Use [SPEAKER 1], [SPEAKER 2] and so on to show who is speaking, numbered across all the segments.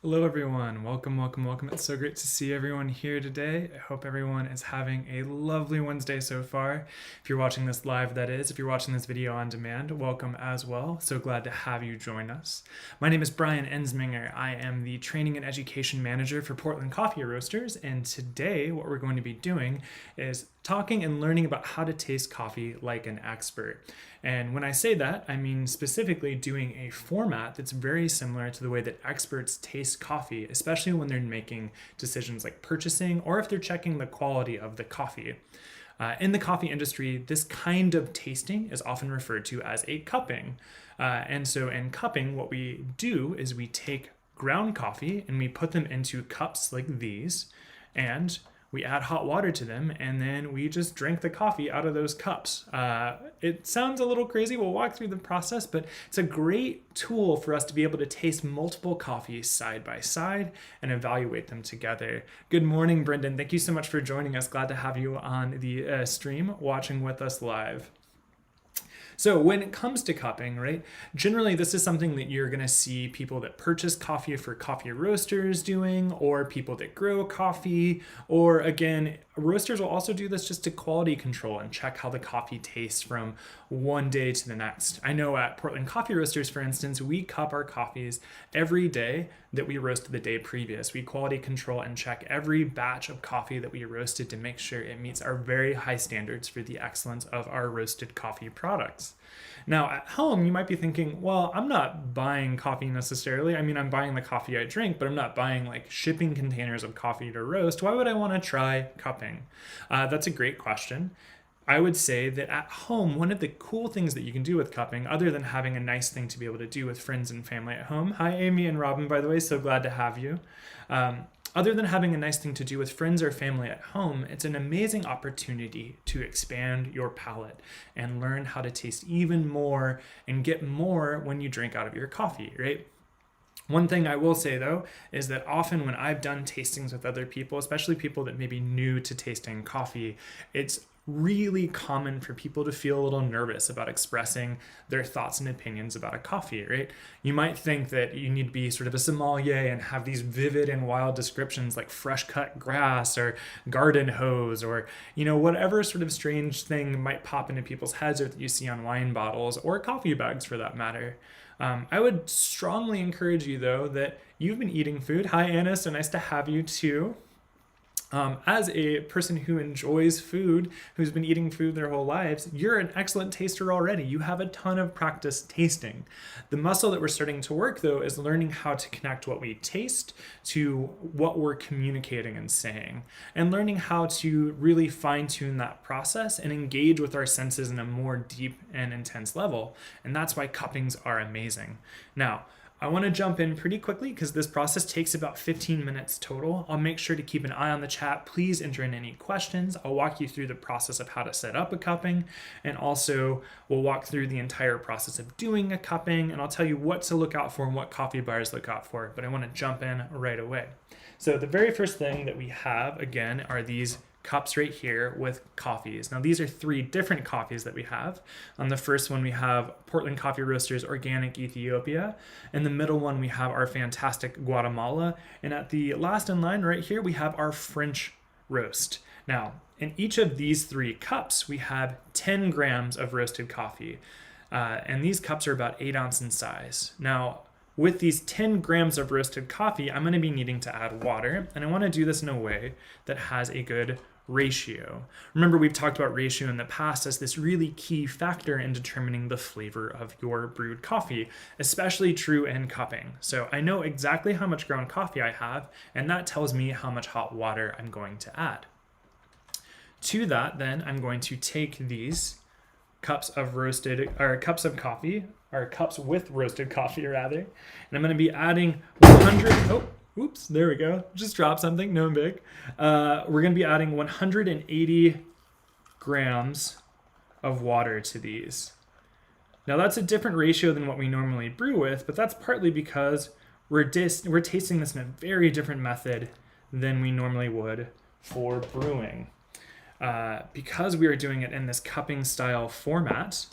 [SPEAKER 1] Hello, everyone. Welcome. It's so great to see everyone here today. I hope everyone is having a lovely Wednesday so far. If you're watching this live, that is. If you're watching this video on demand, welcome as well. So glad to have you join us. My name is Brian Ensminger. I am the Training and Education Manager for Portland Coffee Roasters. And today, what we're going to be doing is talking and learning about how to taste coffee like an expert. And when I say that, I mean specifically doing a format that's very similar to the way that experts taste coffee, especially when they're making decisions like purchasing or if they're checking the quality of the coffee. In the coffee industry, this kind of tasting is often referred to as a cupping. And so in cupping, what we do is we take ground coffee and we put them into cups like these, and we add hot water to them, and then we just drink the coffee out of those cups. It sounds a little crazy. We'll walk through the process, but it's a great tool for us to be able to taste multiple coffees side by side and evaluate them together. Good morning, Brendan. Thank you so much for joining us. Glad to have you on the stream watching with us live. So when it comes to cupping, right, generally this is something that you're going to see people that purchase coffee for coffee roasters doing, or people that grow coffee, or again, roasters will also do this just to quality control and check how the coffee tastes from one day to the next. I know at Portland Coffee Roasters, for instance, we cup our coffees every day that we roasted the day previous. We quality control and check every batch of coffee that we roasted to make sure it meets our very high standards for the excellence of our roasted coffee products. Now, at home, you might be thinking, well, I'm not buying coffee necessarily. I mean, I'm buying the coffee I drink, but I'm not buying like shipping containers of coffee to roast. Why would I want to try cupping? That's a great question. I would say that at home, one of the cool things that you can do with cupping, other than having a nice thing to be able to do with friends and family at home. Hi, Amy and Robin, by the way, so glad to have you. Other than having a nice thing to do with friends or family at home, it's an amazing opportunity to expand your palate and learn how to taste even more and get more when you drink out of your coffee, right? One thing I will say though is that often when I've done tastings with other people, especially people that may be new to tasting coffee, it's really common for people to feel a little nervous about expressing their thoughts and opinions about a coffee, right? You might think that you need to be sort of a sommelier and have these vivid and wild descriptions like fresh cut grass or garden hose or, whatever sort of strange thing might pop into people's heads or that you see on wine bottles or coffee bags for that matter. I would strongly encourage you, though, that you've been eating food. Hi, Anna. So nice to have you, too. As a person who enjoys food, who's been eating food their whole lives, you're an excellent taster already. You have a ton of practice tasting. The muscle that we're starting to work, though, is learning how to connect what we taste to what we're communicating and saying, and learning how to really fine-tune that process and engage with our senses in a more deep and intense level. And that's why cuppings are amazing. Now, I want to jump in pretty quickly because this process takes about 15 minutes total. I'll make sure to keep an eye on the chat. Please enter in any questions. I'll walk you through the process of how to set up a cupping, and also we'll walk through the entire process of doing a cupping, and I'll tell you what to look out for and what coffee bars look out for, but I want to jump in right away. So the very first thing that we have, again, are these cups right here with coffees. Now these are 3 different coffees that we have. On the first one we have Portland Coffee Roasters Organic Ethiopia. In the middle one we have our fantastic Guatemala. And at the last in line right here we have our French roast. Now in each of these 3 cups we have 10 grams of roasted coffee. And these cups are about 8 ounces in size. Now with these 10 grams of roasted coffee, I'm going to be needing to add water, and I want to do this in a way that has a good ratio. Remember, we've talked about ratio in the past as this really key factor in determining the flavor of your brewed coffee, especially true in cupping. So I know exactly how much ground coffee I have, and that tells me how much hot water I'm going to add. To that, then, I'm going to take these cups of coffee, or cups with roasted coffee rather, and I'm going to be adding 100, oops, there we go, just dropped something, no big. We're going to be adding 180 grams of water to these. Now that's a different ratio than what we normally brew with, but that's partly because we're tasting this in a very different method than we normally would for brewing. Because we are doing it in this cupping style format,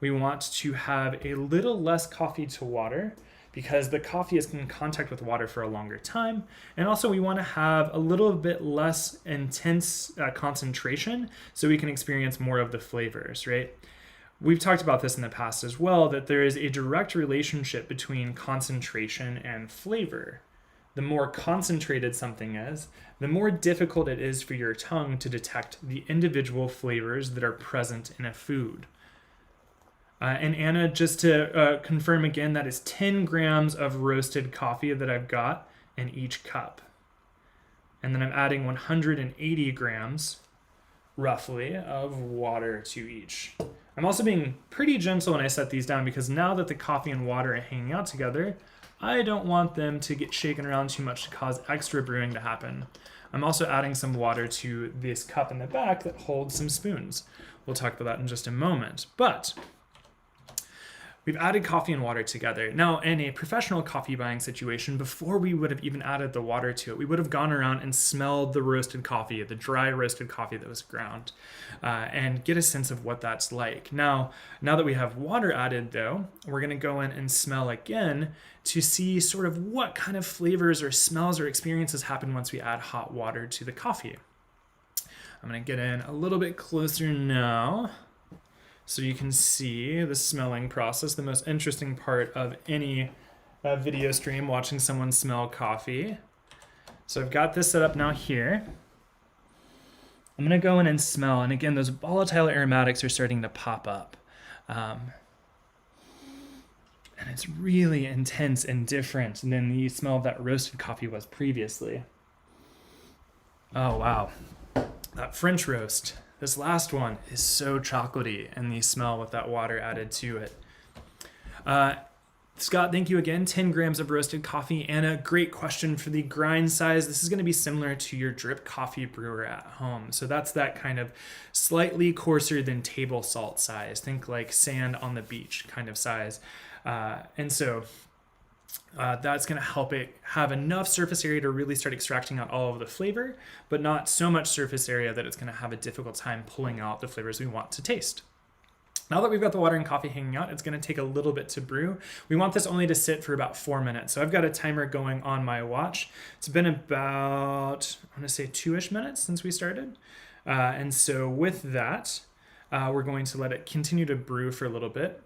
[SPEAKER 1] we want to have a little less coffee to water because the coffee is in contact with water for a longer time. And also we want to have a little bit less intense concentration so we can experience more of the flavors, right? We've talked about this in the past as well, that there is a direct relationship between concentration and flavor. The more concentrated something is, the more difficult it is for your tongue to detect the individual flavors that are present in a food. And Anna, just to confirm again, that is 10 grams of roasted coffee that I've got in each cup. And then I'm adding 180 grams, roughly, of water to each. I'm also being pretty gentle when I set these down because now that the coffee and water are hanging out together, I don't want them to get shaken around too much to cause extra brewing to happen. I'm also adding some water to this cup in the back that holds some spoons. We'll talk about that in just a moment. But we've added coffee and water together. Now, in a professional coffee buying situation, before we would have even added the water to it, we would have gone around and smelled the roasted coffee, the dry roasted coffee that was ground, and get a sense of what that's like. Now that we have water added, though, we're going to go in and smell again to see sort of what kind of flavors or smells or experiences happen once we add hot water to the coffee. I'm going to get in a little bit closer now, so you can see the smelling process, the most interesting part of any video stream, watching someone smell coffee. So I've got this set up now here. I'm gonna go in and smell, and again, those volatile aromatics are starting to pop up. And it's really intense and different than the smell of that roasted coffee was previously. Oh, wow. That French roast. This last one is so chocolatey, and the smell with that water added to it. Scott, thank you again. 10 grams of roasted coffee. Anna, great question for the grind size. This is going to be similar to your drip coffee brewer at home. So that's that kind of slightly coarser than table salt size. Think like sand on the beach kind of size. That's going to help it have enough surface area to really start extracting out all of the flavor, but not so much surface area that it's going to have a difficult time pulling out the flavors we want to taste. Now that we've got the water and coffee hanging out, it's going to take a little bit to brew. We want this only to sit for about 4 minutes. So I've got a timer going on my watch. It's been about, I want to say 2-ish minutes since we started. And so with that, we're going to let it continue to brew for a little bit.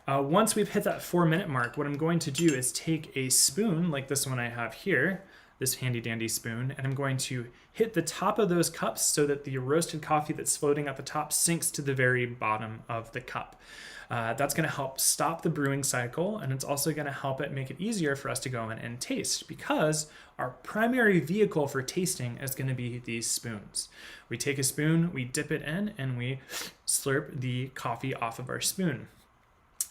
[SPEAKER 1] Once we've hit that 4-minute mark, what I'm going to do is take a spoon like this one I have here, this handy dandy spoon, and I'm going to hit the top of those cups so that the roasted coffee that's floating at the top sinks to the very bottom of the cup. That's going to help stop the brewing cycle, and it's also going to help it make it easier for us to go in and taste, because our primary vehicle for tasting is going to be these spoons. We take a spoon, we dip it in, and we slurp the coffee off of our spoon.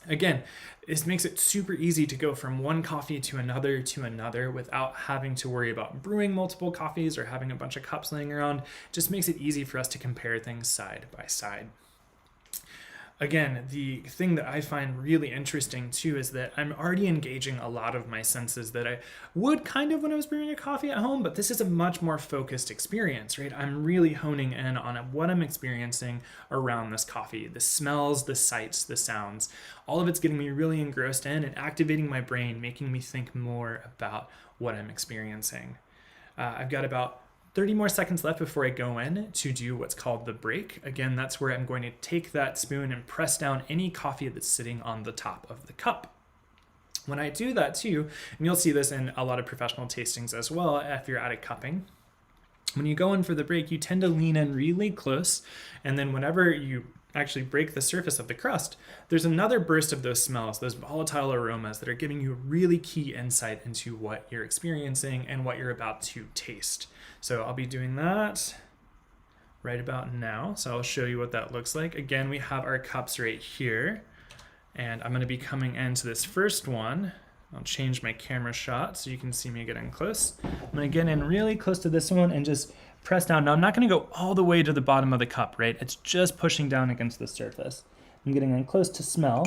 [SPEAKER 1] Again, this makes it super easy to go from one coffee to another without having to worry about brewing multiple coffees or having a bunch of cups laying around. Just makes it easy for us to compare things side by side. Again, the thing that I find really interesting too is that I'm already engaging a lot of my senses that I would kind of when I was brewing a coffee at home, but this is a much more focused experience, right? I'm really honing in on what I'm experiencing around this coffee, the smells, the sights, the sounds. All of it's getting me really engrossed in and activating my brain, making me think more about what I'm experiencing. I've got about 30 more seconds left before I go in to do what's called the break. Again, that's where I'm going to take that spoon and press down any coffee that's sitting on the top of the cup. When I do that too, and you'll see this in a lot of professional tastings as well if you're at a cupping, when you go in for the break, you tend to lean in really close, and then whenever you actually break the surface of the crust, there's another burst of those smells, those volatile aromas that are giving you really key insight into what you're experiencing and what you're about to taste. So I'll be doing that right about now. So I'll show you what that looks like. Again, we have our cups right here, and I'm going to be coming into this first one. I'll change my camera shot so you can see me getting close. I'm going to get in really close to this one and just press down. Now I'm not going to go all the way to the bottom of the cup, right? It's just pushing down against the surface. I'm getting in close to smell.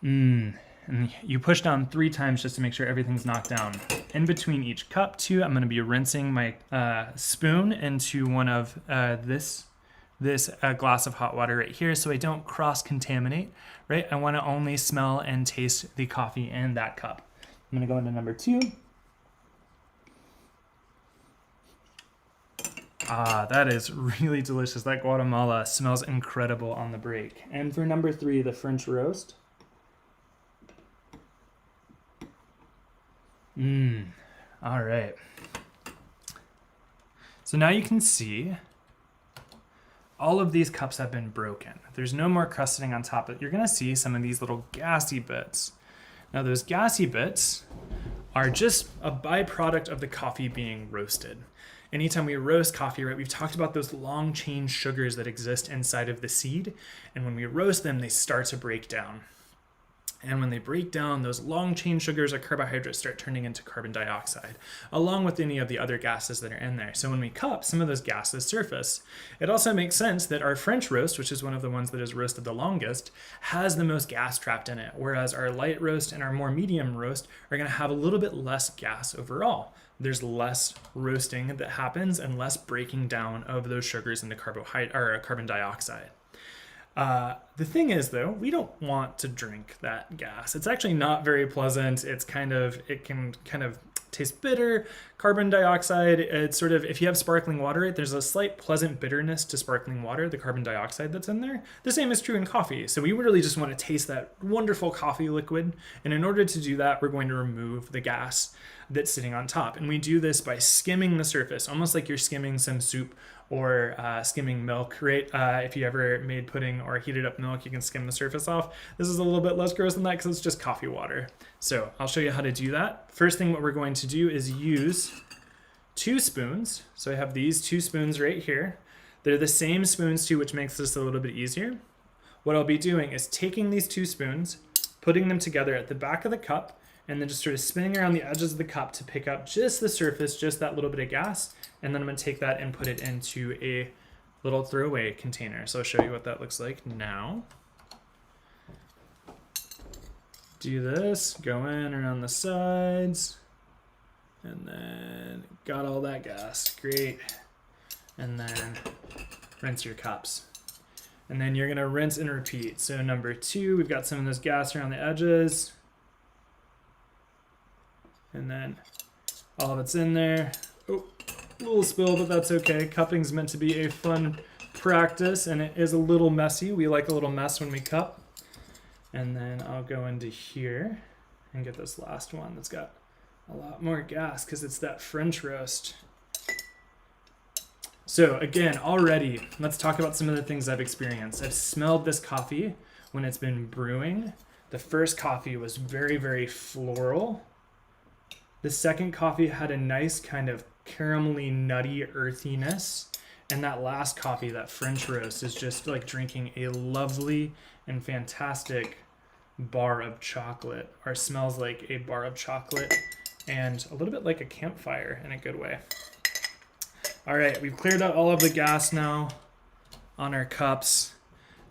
[SPEAKER 1] And you push down 3 times just to make sure everything's knocked down. In between each cup too, I'm going to be rinsing my spoon into one of this this glass of hot water right here so I don't cross-contaminate, right? I want to only smell and taste the coffee in that cup. I'm going to go into number 2. Ah, that is really delicious. That Guatemala smells incredible on the break. And for number 3, the French roast. All right. So now you can see all of these cups have been broken. There's no more crust sitting on top, but you're gonna see some of these little gassy bits. Now those gassy bits are just a byproduct of the coffee being roasted. Anytime we roast coffee, right, we've talked about those long chain sugars that exist inside of the seed. And when we roast them, they start to break down. And when they break down, those long chain sugars or carbohydrates start turning into carbon dioxide, along with any of the other gases that are in there. So when we cup, some of those gases surface. It also makes sense that our French roast, which is one of the ones that is roasted the longest, has the most gas trapped in it, whereas our light roast and our more medium roast are going to have a little bit less gas overall. There's less roasting that happens and less breaking down of those sugars into carbon dioxide. The thing is, though, we don't want to drink that gas. It's actually not very pleasant. It can kind of taste bitter. Carbon dioxide, it's sort of, if you have sparkling water, there's a slight pleasant bitterness to sparkling water, the carbon dioxide that's in there. The same is true in coffee. So we really just want to taste that wonderful coffee liquid. And in order to do that, we're going to remove the gas that's sitting on top. And we do this by skimming the surface, almost like you're skimming some soup or skimming milk, right? If you ever made pudding or heated up milk, you can skim the surface off. This is a little bit less gross than that because it's just coffee water. So I'll show you how to do that. First thing what we're going to do is use 2 spoons. So I have these 2 spoons right here. They're the same spoons too, which makes this a little bit easier. What I'll be doing is taking these 2 spoons, putting them together at the back of the cup, and then just sort of spinning around the edges of the cup to pick up just the surface, just that little bit of gas. And then I'm gonna take that and put it into a little throwaway container. So I'll show you what that looks like now. Do this, go in around the sides, and then got all that gas, great. And then rinse your cups. And then you're gonna rinse and repeat. So number 2, we've got some of this gas around the edges. And then all of it's in there. Oh, a little spill, but that's okay. Cupping's meant to be a fun practice, and it is a little messy. We like a little mess when we cup. And then I'll go into here and get this last one that's got a lot more gas because it's that French roast. So again, already, let's talk about some of the things I've experienced. I've smelled this coffee when it's been brewing. The first coffee was very, very floral. The second coffee had a nice kind of caramelly, nutty earthiness. And that last coffee, that French roast, is just like drinking a lovely and fantastic bar of chocolate, or smells like a bar of chocolate and a little bit like a campfire in a good way. All right, we've cleared out all of the gas now on our cups.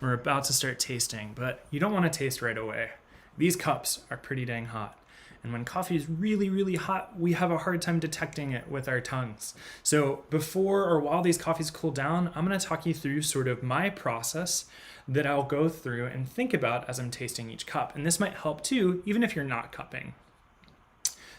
[SPEAKER 1] We're about to start tasting, but you don't want to taste right away. These cups are pretty dang hot. And when coffee is really, really hot, we have a hard time detecting it with our tongues. So before or while these coffees cool down, I'm going to talk you through sort of my process that I'll go through and think about as I'm tasting each cup. And this might help too, even if you're not cupping.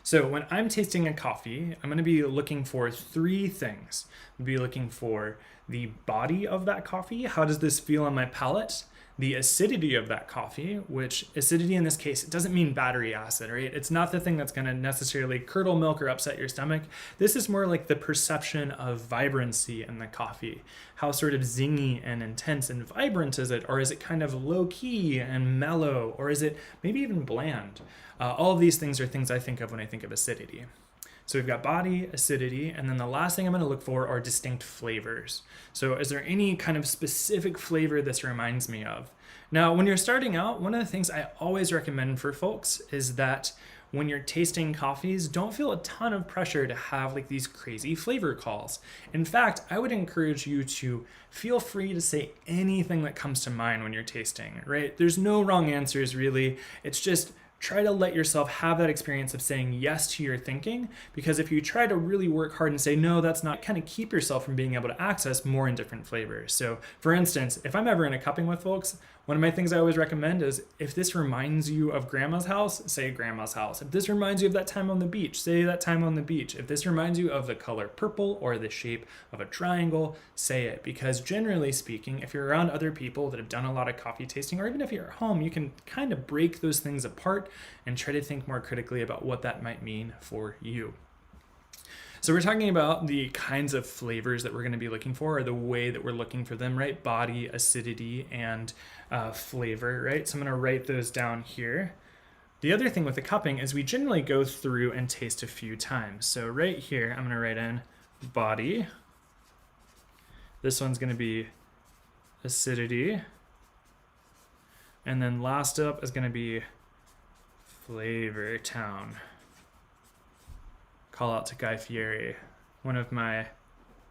[SPEAKER 1] So when I'm tasting a coffee, I'm going to be looking for 3 things. I'll be looking for the body of that coffee. How does this feel on my palate? The acidity of that coffee, which acidity in this case, it doesn't mean battery acid, right? It's not the thing that's going to necessarily curdle milk or upset your stomach. This is more like the perception of vibrancy in the coffee. How sort of zingy and intense and vibrant is it? Or is it kind of low key and mellow? Or is it maybe even bland? All of these things are things I think of when I think of acidity. So we've got body, acidity, and then the last thing I'm going to look for are distinct flavors. So is there any kind of specific flavor this reminds me of? Now, when you're starting out, one of the things I always recommend for folks is that when you're tasting coffees, don't feel a ton of pressure to have like these crazy flavor calls. In fact, I would encourage you to feel free to say anything that comes to mind when you're tasting, right? There's no wrong answers really. It's just try to let yourself have that experience of saying yes to your thinking, because if you try to really work hard and say, no, that's not, kind of keep yourself from being able to access more and different flavors. So for instance, if I'm ever in a cupping with folks, one of my things I always recommend is if this reminds you of grandma's house, say grandma's house. If this reminds you of that time on the beach, say that time on the beach. If this reminds you of the color purple or the shape of a triangle, say it. Because generally speaking, if you're around other people that have done a lot of coffee tasting, or even if you're at home, you can kind of break those things apart and try to think more critically about what that might mean for you. So we're talking about the kinds of flavors that we're going to be looking for, or the way that we're looking for them, right? Body, acidity, and flavor, right? So I'm going to write those down here. The other thing with the cupping is we generally go through and taste a few times. So right here, I'm going to write in body. This one's going to be acidity. And then last up is going to be Flavor Town. Call out to Guy Fieri, one of my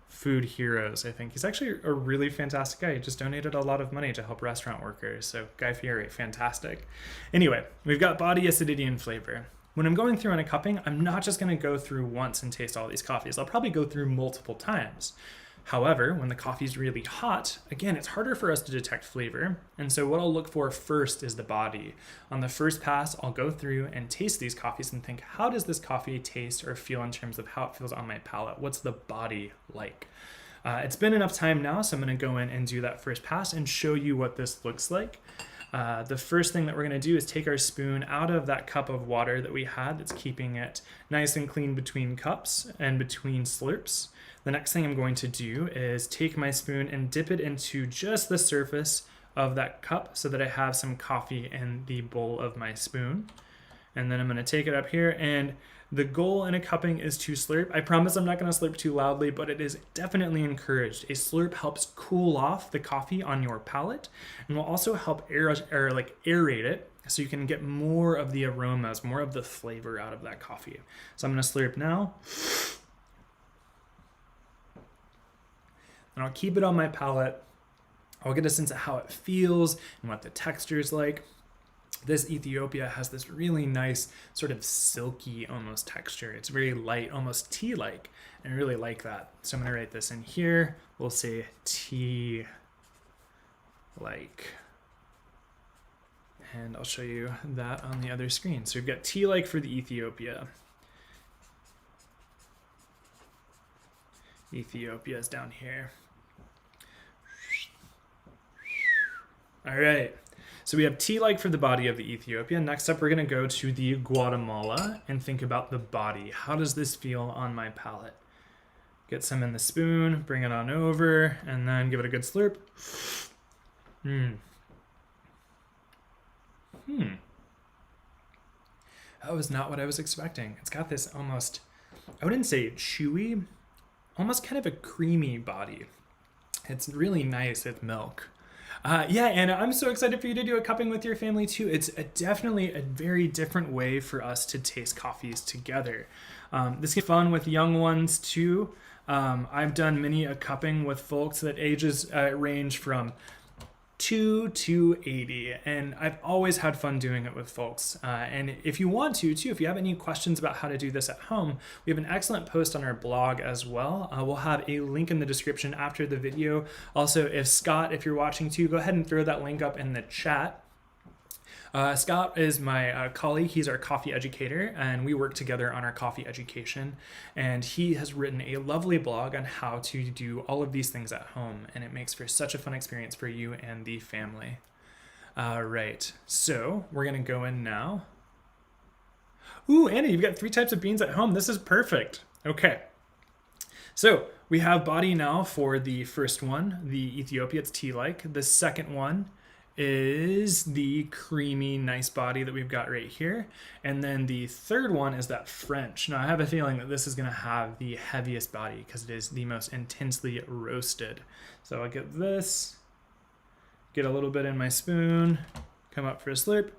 [SPEAKER 1] food heroes, I think. He's actually a really fantastic guy. He just donated a lot of money to help restaurant workers. So Guy Fieri, fantastic. Anyway, we've got body, acidity, and flavor. When I'm going through on a cupping, I'm not just going to go through once and taste all these coffees. I'll probably go through multiple times. However, when the coffee's really hot, again, it's harder for us to detect flavor. And so what I'll look for first is the body. On the first pass, I'll go through and taste these coffees and think, how does this coffee taste or feel in terms of how it feels on my palate? What's the body like? It's been enough time now, so I'm going to go in and do that first pass and show you what this looks like. The first thing that we're going to do is take our spoon out of that cup of water that we had that's keeping it nice and clean between cups and between slurps. The next thing I'm going to do is take my spoon and dip it into just the surface of that cup so that I have some coffee in the bowl of my spoon. And then I'm going to take it up here, and the goal in a cupping is to slurp. I promise I'm not going to slurp too loudly, but it is definitely encouraged. A slurp helps cool off the coffee on your palate and will also help aerate it so you can get more of the aromas, more of the flavor out of that coffee. So I'm going to slurp now. And I'll keep it on my palate. I'll get a sense of how it feels and what the texture is like. This Ethiopia has this really nice sort of silky almost texture. It's very light, almost tea-like, and I really like that. So I'm going to write this in here. We'll say tea-like. And I'll show you that on the other screen. So we've got tea-like for the Ethiopia. Ethiopia is down here. All right. So we have tea-like for the body of the Ethiopia. Next up, we're going to go to the Guatemala and think about the body. How does this feel on my palate? Get some in the spoon, bring it on over, and then give it a good slurp. That was not what I was expecting. It's got this almost, I wouldn't say chewy, almost kind of a creamy body. It's really nice with milk. Yeah, and I'm so excited for you to do a cupping with your family too. It's definitely a very different way for us to taste coffees together. This is fun with young ones too. I've done many a cupping with folks that ages range from 2 to 80, and I've always had fun doing it with folks. And if you want to too, if you have any questions about how to do this at home, we have an excellent post on our blog as well. We'll have a link in the description after the video. Also, if you're watching too, go ahead and throw that link up in the chat. Scott is my colleague. He's our coffee educator, and we work together on our coffee education. And he has written a lovely blog on how to do all of these things at home, and it makes for such a fun experience for you and the family. All right, so we're gonna go in now. Ooh, Anna, you've got 3 types of beans at home. This is perfect. Okay, so we have body now for the first one, the Ethiopia. It's tea-like. The second one is the creamy, nice body that we've got right here. And then the third one is that French. Now, I have a feeling that this is going to have the heaviest body because it is the most intensely roasted. So I'll get this, get a little bit in my spoon, come up for a slurp.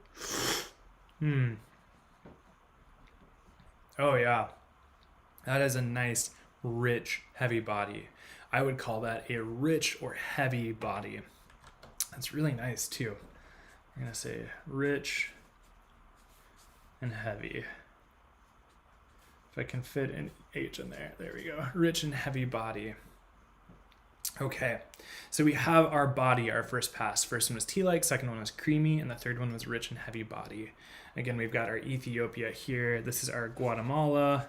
[SPEAKER 1] Oh, yeah. That is a nice, rich, heavy body. I would call that a rich or heavy body. That's really nice too. I'm gonna say rich, and heavy. If I can fit an H in there. There we go. Rich and heavy body. Okay, so we have our body, our first pass. First one was tea-like, second one was creamy, and the third one was rich and heavy body. Again, we've got our Ethiopia here. This is our Guatemala.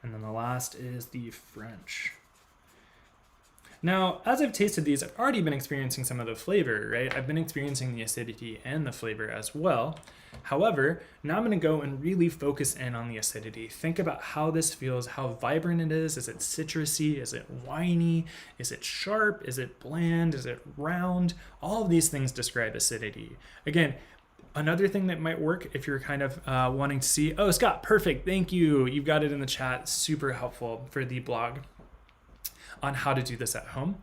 [SPEAKER 1] And then the last is the French. Now, as I've tasted these, I've already been experiencing some of the flavor, right? I've been experiencing the acidity and the flavor as well. However, now I'm going to go and really focus in on the acidity. Think about how this feels, how vibrant it is. Is it citrusy? Is it winey? Is it sharp? Is it bland? Is it round? All of these things describe acidity. Again, another thing that might work if you're kind of wanting to see, oh, Scott, perfect, thank you. You've got it in the chat, super helpful for the blog on how to do this at home.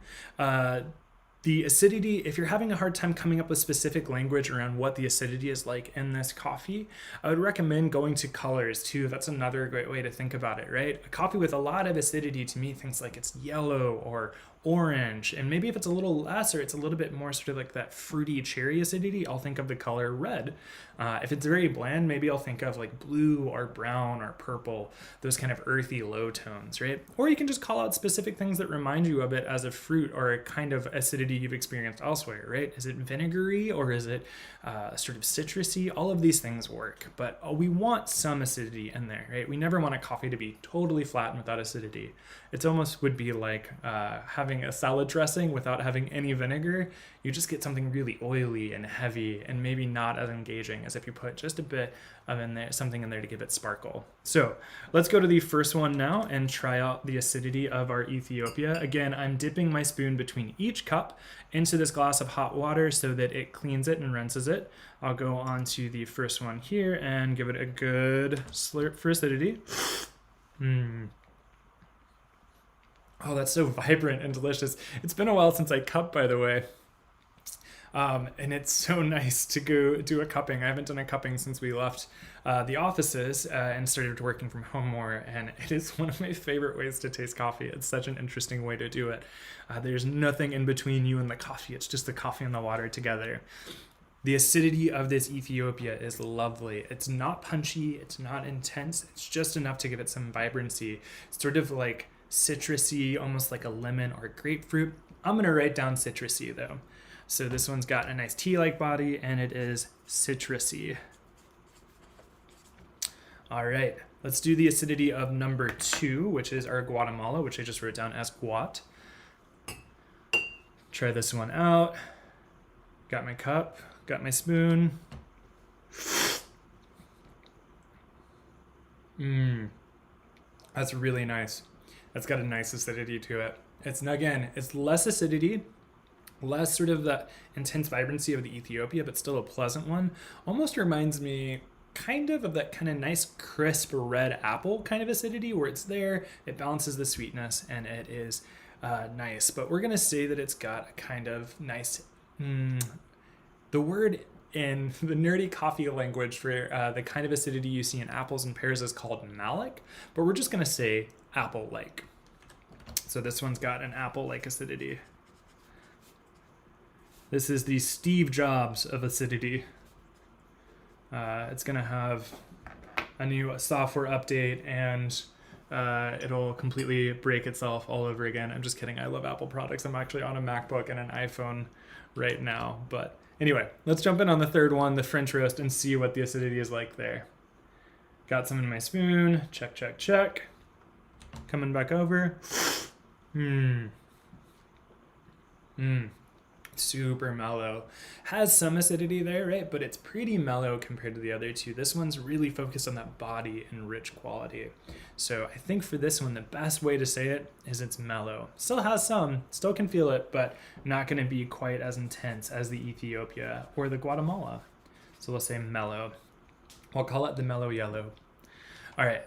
[SPEAKER 1] The acidity, if you're having a hard time coming up with specific language around what the acidity is like in this coffee, I would recommend going to colors too. That's another great way to think about it, right? A coffee with a lot of acidity to me thinks like it's yellow or orange, and maybe if it's a little less or it's a little bit more sort of like that fruity cherry acidity, I'll think of the color red. If it's very bland, maybe I'll think of like blue or brown or purple, those kind of earthy low tones, right? Or you can just call out specific things that remind you of it as a fruit or a kind of acidity you've experienced elsewhere, right? Is it vinegary or is it sort of citrusy? All of these things work, but we want some acidity in there, right? We never want a coffee to be totally flat and without acidity. It almost would be like having a salad dressing without having any vinegar. You just get something really oily and heavy and maybe not as engaging as if you put just a bit of something in there to give it sparkle. So let's go to the first one now and try out the acidity of our Ethiopia. Again, I'm dipping my spoon between each cup into this glass of hot water so that it cleans it and rinses it. I'll go on to the first one here and give it a good slurp for acidity. Oh, that's so vibrant and delicious. It's been a while since I cupped, by the way. And it's so nice to go do a cupping. I haven't done a cupping since we left the offices and started working from home more. And it is one of my favorite ways to taste coffee. It's such an interesting way to do it. There's nothing in between you and the coffee. It's just the coffee and the water together. The acidity of this Ethiopia is lovely. It's not punchy. It's not intense. It's just enough to give it some vibrancy. It's sort of like citrusy, almost like a lemon or grapefruit. I'm going to write down citrusy though. So this one's got a nice tea-like body and it is citrusy. All right, let's do the acidity of number 2, which is our Guatemala, which I just wrote down as Guat. Try this one out. Got my cup, got my spoon. That's really nice. That's got a nice acidity to it. It's less acidity, less sort of that intense vibrancy of the Ethiopia, but still a pleasant one. Almost reminds me kind of that kind of nice crisp red apple kind of acidity where it's there, it balances the sweetness, and it is nice. But we're going to say that it's got a kind of nice, the word in the nerdy coffee language for the kind of acidity you see in apples and pears is called malic, but we're just going to say apple-like. So this one's got an apple-like acidity. This is the Steve Jobs of acidity. It's going to have a new software update and it'll completely break itself all over again. I'm just kidding. I love Apple products. I'm actually on a MacBook and an iPhone right now. But anyway, let's jump in on the third one, the French roast, and see what the acidity is like there. Got some in my spoon. Check, check, check. Coming back over. Super mellow. Has some acidity there, right? But it's pretty mellow compared to the other two. This one's really focused on that body and rich quality. So I think for this one, the best way to say it is it's mellow. Still has some, still can feel it, but not going to be quite as intense as the Ethiopia or the Guatemala. So we'll say mellow. I'll call it the mellow yellow. All right.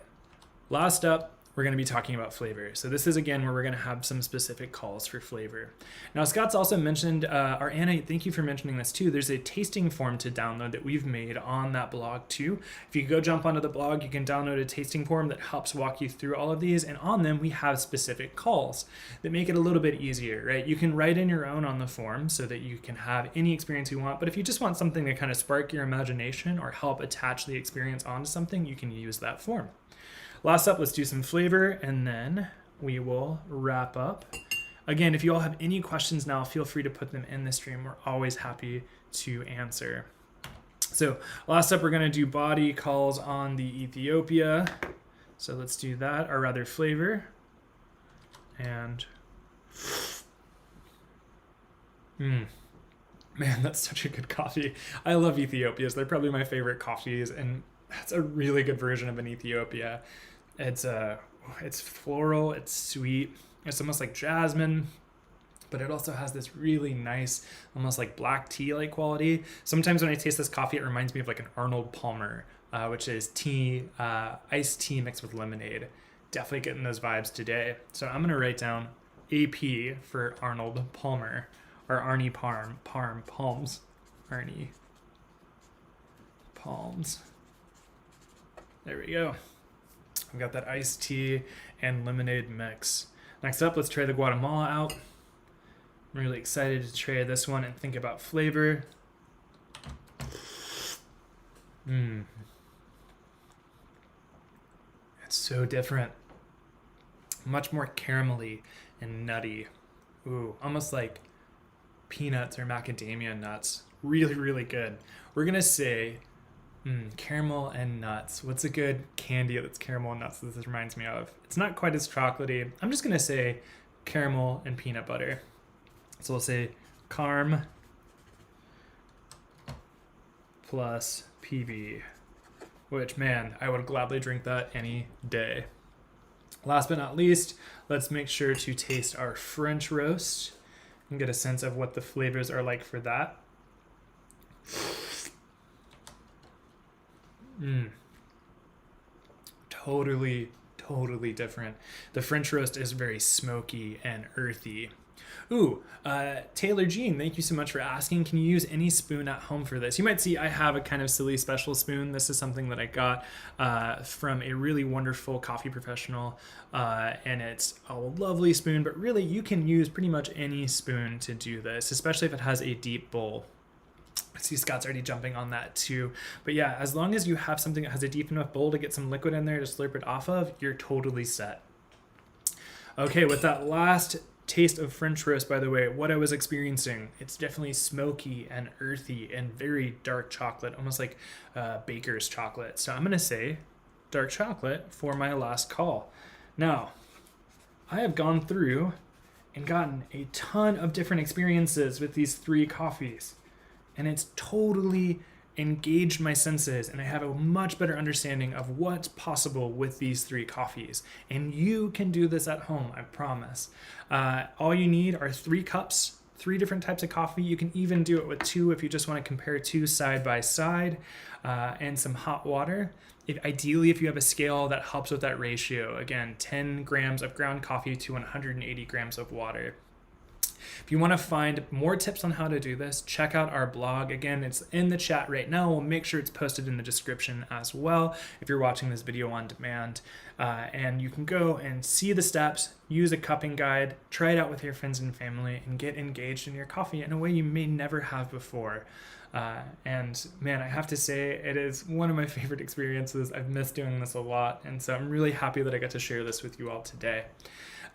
[SPEAKER 1] Last up, we're going to be talking about flavor. So this is, again, where we're going to have some specific calls for flavor. Now, Scott's also mentioned, or Anna, thank you for mentioning this too. There's a tasting form to download that we've made on that blog too. If you go jump onto the blog, you can download a tasting form that helps walk you through all of these. And on them, we have specific calls that make it a little bit easier, right? You can write in your own on the form so that you can have any experience you want. But if you just want something to kind of spark your imagination or help attach the experience onto something, you can use that form. Last up, let's do some flavor, and then we will wrap up. Again, if you all have any questions now, feel free to put them in the stream. We're always happy to answer. So last up, we're going to do body calls on the Ethiopia. So let's do that, or rather flavor. And man, that's such a good coffee. I love Ethiopias. They're probably my favorite coffees, and that's a really good version of an Ethiopia. It's floral, it's sweet, it's almost like jasmine, but it also has this really nice, almost like black tea-like quality. Sometimes when I taste this coffee, it reminds me of like an Arnold Palmer, which is tea, iced tea mixed with lemonade. Definitely getting those vibes today. So I'm gonna write down AP for Arnold Palmer, or Arnie Palms, Arnie Palms. There we go. We've got that iced tea and lemonade mix. Next up, let's try the Guatemala out. I'm really excited to try this one and think about flavor. It's so different. Much more caramelly and nutty. Ooh, almost like peanuts or macadamia nuts. Really, really good. We're gonna say caramel and nuts. What's a good candy that's caramel and nuts that this reminds me of? It's not quite as chocolatey. I'm just going to say caramel and peanut butter. So we'll say carm plus PB, which, man, I would gladly drink that any day. Last but not least, let's make sure to taste our French roast and get a sense of what the flavors are like for that. Totally different. The French roast is very smoky and earthy. Taylor Jean, thank you so much for asking. Can you use any spoon at home for this? You might see I have a kind of silly special spoon. This is something that I got from a really wonderful coffee professional, and it's a lovely spoon, but really you can use pretty much any spoon to do this, especially if it has a deep bowl. I see Scott's already jumping on that too. But yeah, as long as you have something that has a deep enough bowl to get some liquid in there to slurp it off of, you're totally set. Okay, with that last taste of French roast, by the way, what I was experiencing, it's definitely smoky and earthy and very dark chocolate, almost like baker's chocolate. So I'm going to say dark chocolate for my last call. Now, I have gone through and gotten a ton of different experiences with these three coffees. And it's totally engaged my senses, and I have a much better understanding of what's possible with these three coffees. And you can do this at home, I promise. All you need are 3 cups, 3 different types of coffee. You can even do it with 2 if you just want to compare 2 side by side, and some hot water. Ideally, if you have a scale that helps with that ratio, again, 10 grams of ground coffee to 180 grams of water. If you want to find more tips on how to do this, check out our blog. Again, it's in the chat right now. We'll make sure it's posted in the description as well if you're watching this video on demand. And you can go and see the steps, use a cupping guide, try it out with your friends and family, and get engaged in your coffee in a way you may never have before. And man, I have to say, it is one of my favorite experiences. I've missed doing this a lot, and so I'm really happy that I got to share this with you all today.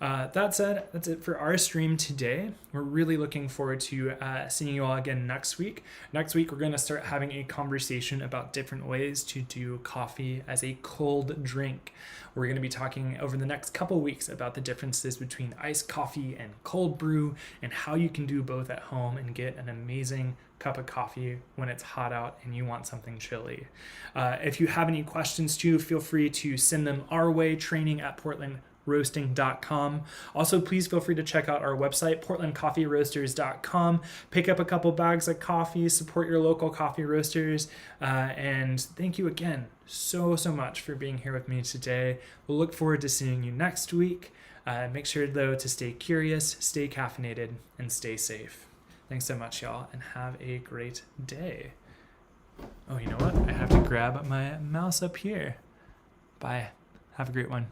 [SPEAKER 1] That said, that's it for our stream today. We're really looking forward to seeing you all again next week. Next week, we're going to start having a conversation about different ways to do coffee as a cold drink. We're going to be talking over the next couple weeks about the differences between iced coffee and cold brew, and how you can do both at home and get an amazing cup of coffee when it's hot out and you want something chilly. If you have any questions too, feel free to send them our way, training@portland portlandcoffeeroasting.com. Also, please feel free to check out our website, portlandcoffeeroasters.com. Pick up a couple bags of coffee, support your local coffee roasters, and thank you again so much for being here with me today. We'll look forward to seeing you next week. Make sure, though, to stay curious, stay caffeinated, and stay safe. Thanks so much, y'all, and have a great day. Oh, you know what? I have to grab my mouse up here. Bye. Have a great one.